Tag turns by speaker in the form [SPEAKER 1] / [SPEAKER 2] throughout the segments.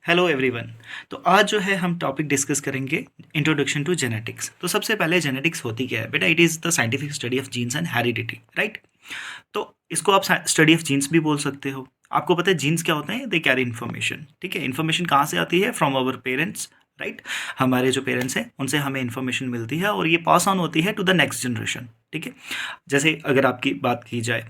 [SPEAKER 1] Hello everyone. तो आज जो है हम टॉपिक डिस्कस करेंगे इंट्रोडक्शन टू जेनेटिक्स। तो सबसे पहले जेनेटिक्स होती क्या है बेटा? It is the scientific study of genes and heredity, right? तो इसको आप स्टडी ऑफ जीन्स भी बोल सकते हो। आपको पता है जीन्स क्या होते हैं? They carry information. ठीक है, इन्फॉर्मेशन कहाँ से आती है? From our parents, right? हमारे जो पेरेंट्स हैं उनसे हमें इन्फॉर्मेशन मिलती है और ये पास ऑन होती है टू द नेक्स्ट जनरेशन। ठीक है, जैसे अगर आपकी बात की जाए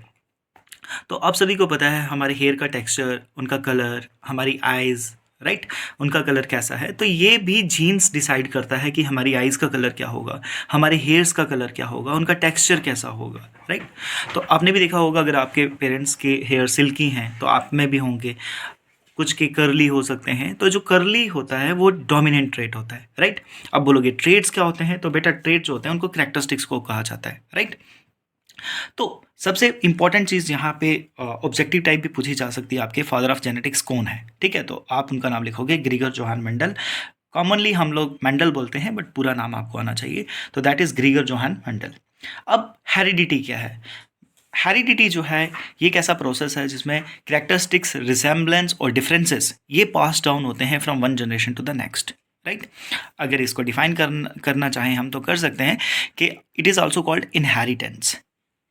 [SPEAKER 1] तो आप सभी को पता है हमारे हेयर का टेक्सचर, उनका कलर, हमारी आइज़, राइट, उनका कलर कैसा है। तो ये भी जीन्स डिसाइड करता है कि हमारी आइज़ का कलर क्या होगा, हमारे हेयर्स का कलर क्या होगा, उनका टेक्सचर कैसा होगा, राइट। तो आपने भी देखा होगा अगर आपके पेरेंट्स के हेयर सिल्की हैं तो आप में भी होंगे, कुछ के कर्ली हो सकते हैं। तो जो कर्ली होता है वो डोमिनेंट ट्रेट होता है, राइट। अब बोलोगे ट्रेट्स क्या होते हैं? तो बेटा ट्रेट जो होते हैं उनको कैरेक्टरिस्टिक्स को कहा जाता है, राइट। तो सबसे इंपॉर्टेंट चीज़ यहाँ पे ऑब्जेक्टिव टाइप भी पूछी जा सकती है, आपके फादर ऑफ जेनेटिक्स कौन है? ठीक है, तो आप उनका नाम लिखोगे ग्रीगर जोहान मेंडल। कॉमनली हम लोग मेंडल बोलते हैं बट पूरा नाम आपको आना चाहिए, तो दैट इज़ ग्रीगर जोहान मेंडल। अब हेरिडिटी क्या है? हेरिडिटी जो है ये एक ऐसा प्रोसेस है जिसमें कैरेक्टरिस्टिक्स, रिसेम्बलेंस और डिफरेंसेस ये पास डाउन होते हैं from one generation to the next, right. अगर इसको डिफाइन करना चाहें हम तो कर सकते हैं कि it is also called inheritance.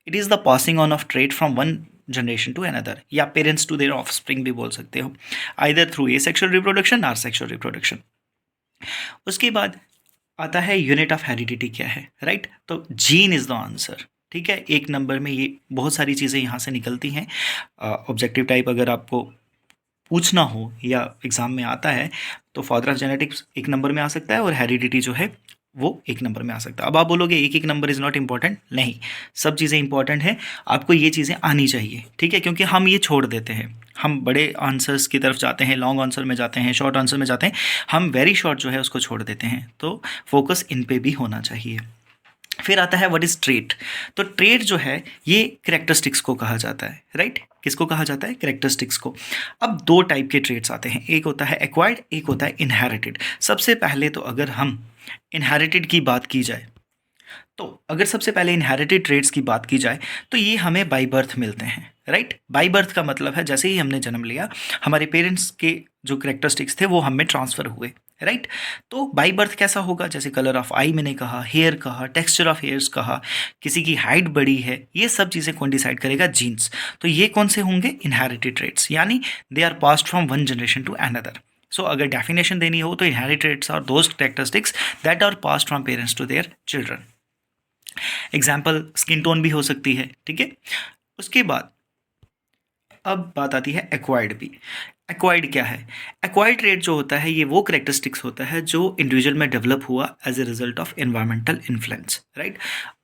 [SPEAKER 1] It is the passing on of trait from one generation to another, या पेरेंट्स टू देयर ऑफस्प्रिंग भी बोल सकते हो, either through a sexual reproduction और सेक्शुअल रिप्रोडक्शन। उसके बाद आता है यूनिट ऑफ हेरिडिटी क्या है, राइट। तो जीन इज़ द आंसर। ठीक है, एक नंबर में ये बहुत सारी चीज़ें यहाँ से निकलती हैं। ऑब्जेक्टिव टाइप अगर आपको पूछना हो या एग्ज़ाम में आता है तो फादर ऑफ जेनेटिक्स एक नंबर में आ सकता है और हेरिडिटी जो है वो एक नंबर में आ सकता है। अब आप बोलोगे एक एक नंबर इज़ नॉट इम्पॉर्टेंट, नहीं, सब चीज़ें इंपॉर्टेंट हैं, आपको ये चीज़ें आनी चाहिए। ठीक है, क्योंकि हम ये छोड़ देते हैं, हम बड़े आंसर्स की तरफ जाते हैं, लॉन्ग आंसर में जाते हैं, शॉर्ट आंसर में जाते हैं, हम वेरी शॉर्ट जो है उसको छोड़ देते हैं। तो फोकस इन पे भी होना चाहिए। फिर आता है व्हाट इज ट्रेट। तो ट्रेट जो है ये करेक्टरिस्टिक्स को कहा जाता है, राइट। किसको कहा जाता है? करेक्टरिस्टिक्स को। अब दो टाइप के ट्रेट्स आते हैं, एक होता है एक्वायर्ड, एक होता है इनहेरिटेड। सबसे पहले तो अगर हम इनहेरिटेड की बात की जाए तो अगर सबसे पहले इनहेरिटेड ट्रेट्स की बात की जाए तो ये हमें बाई बर्थ मिलते हैं, राइट। बाई बर्थ का मतलब है जैसे ही हमने जन्म लिया हमारे पेरेंट्स के जो करेक्टरिस्टिक्स थे वो हमें ट्रांसफ़र हुए, राइट। तो बाई बर्थ कैसा होगा? जैसे कलर ऑफ आई मैंने कहा, हेयर कहा, टेक्सचर ऑफ हेयर्स कहा, किसी की हाइट बड़ी है, ये सब चीज़ें कौन डिसाइड करेगा? जीन्स। तो ये कौन से होंगे? इनहेरिटेड ट्रेट्स, यानी they are passed from one generation to another. So अगर डेफिनेशन देनी हो तो inherited traits are those characteristics that are passed from parents to their children. Example skin tone भी हो सकती है, ठीक है। उसके बाद अब बात आती है एक्वायर्ड भी। एक्वायर्ड क्या है? एक्वायर्ड ट्रेट जो होता है ये वो करेक्टरिस्टिक्स होता है जो इंडिविजुअल में डेवलप हुआ as a result of environmental influence, right.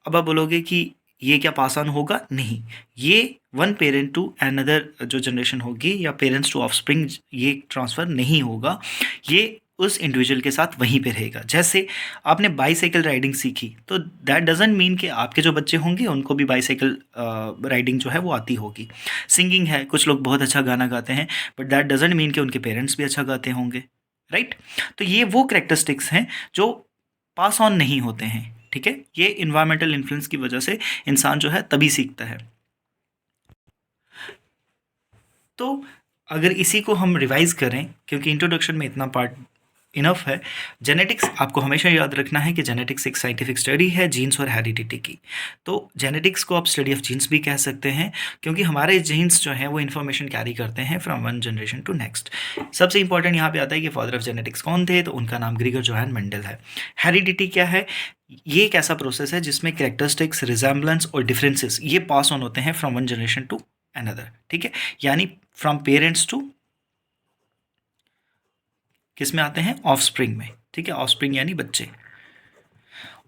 [SPEAKER 1] अब आप बोलोगे कि ये क्या पास ऑन होगा? नहीं, ये वन पेरेंट टू अनदर जो जनरेशन होगी या पेरेंट्स टू ऑफस्प्रिंग ये ट्रांसफ़र नहीं होगा, ये उस इंडिविजुअल के साथ वहीं पे रहेगा। जैसे आपने बाईसाइकिल राइडिंग सीखी तो दैट डजंट मीन कि आपके जो बच्चे होंगे उनको भी बाईसाइकिल राइडिंग जो है वो आती होगी। सिंगिंग है, कुछ लोग बहुत अच्छा गाना गाते हैं बट दैट डजंट मीन कि उनके पेरेंट्स भी अच्छा गाते होंगे, राइट। तो ये वो करेक्टरिस्टिक्स हैं जो पास ऑन नहीं होते हैं, ठीक है। ये इन्वायरमेंटल इन्फ्लुएंस की वजह से इंसान जो है तभी सीखता है। तो अगर इसी को हम रिवाइज करें, क्योंकि इंट्रोडक्शन में इतना पार्ट इनफ है। जेनेटिक्स आपको हमेशा याद रखना है कि जेनेटिक्स एक साइंटिफिक स्टडी है जीन्स और हेरिडिटी की। तो जेनेटिक्स को आप स्टडी ऑफ जीन्स भी कह सकते हैं, क्योंकि हमारे जीन्स जो हैं वो इन्फॉर्मेशन कैरी करते हैं from one generation to next. सबसे इंपॉर्टेंट यहाँ पे आता है कि फादर ऑफ जेनेटिक्स कौन थे, तो उनका नाम ग्रीगर जोहान मेंडल है। हेरिडिटी क्या है? ये एक ऐसा प्रोसेस है जिसमें कैरेक्टरिस्टिक्स, रिजेम्बलेंस और डिफरेंसेस ये पास ऑन होते हैं from one generation to another, ठीक है। यानी फ्रॉम पेरेंट्स टू किस में आते हैं? ऑफस्प्रिंग में, ठीक है। ऑफस्प्रिंग यानी बच्चे।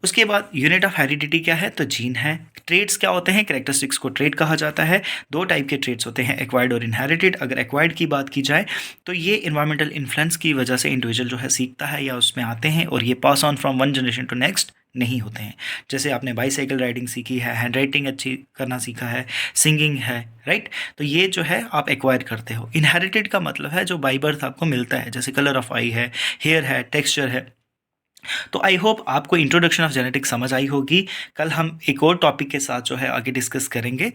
[SPEAKER 1] उसके बाद यूनिट ऑफ हेरिडिटी क्या है? तो जीन है। ट्रेड्स क्या होते हैं? कैरेक्टरिस्टिक्स को ट्रेड कहा जाता है। दो टाइप के ट्रेड्स होते हैं, एक्वायर्ड और इनहेरिटेड। अगर एक्वायर्ड की बात की जाए तो ये इन्वायरमेंटल इन्फ्लुएंस की वजह से इंडिविजुअल जो है सीखता है या उसमें आते हैं और ये pass on from one generation to next नहीं होते हैं। जैसे आपने बाईसाइकिल राइडिंग सीखी है, हैंड राइटिंग अच्छी करना सीखा है, सिंगिंग है, राइट। तो ये जो है आप एक्वायर करते हो। इनहेरिटेड का मतलब है जो बाई बर्थ आपको मिलता है, जैसे कलर ऑफ आई है, हेयर है, टेक्सचर है। तो आई होप आपको इंट्रोडक्शन ऑफ जेनेटिक्स समझ आई होगी। कल हम एक और टॉपिक के साथ जो है आगे डिस्कस करेंगे।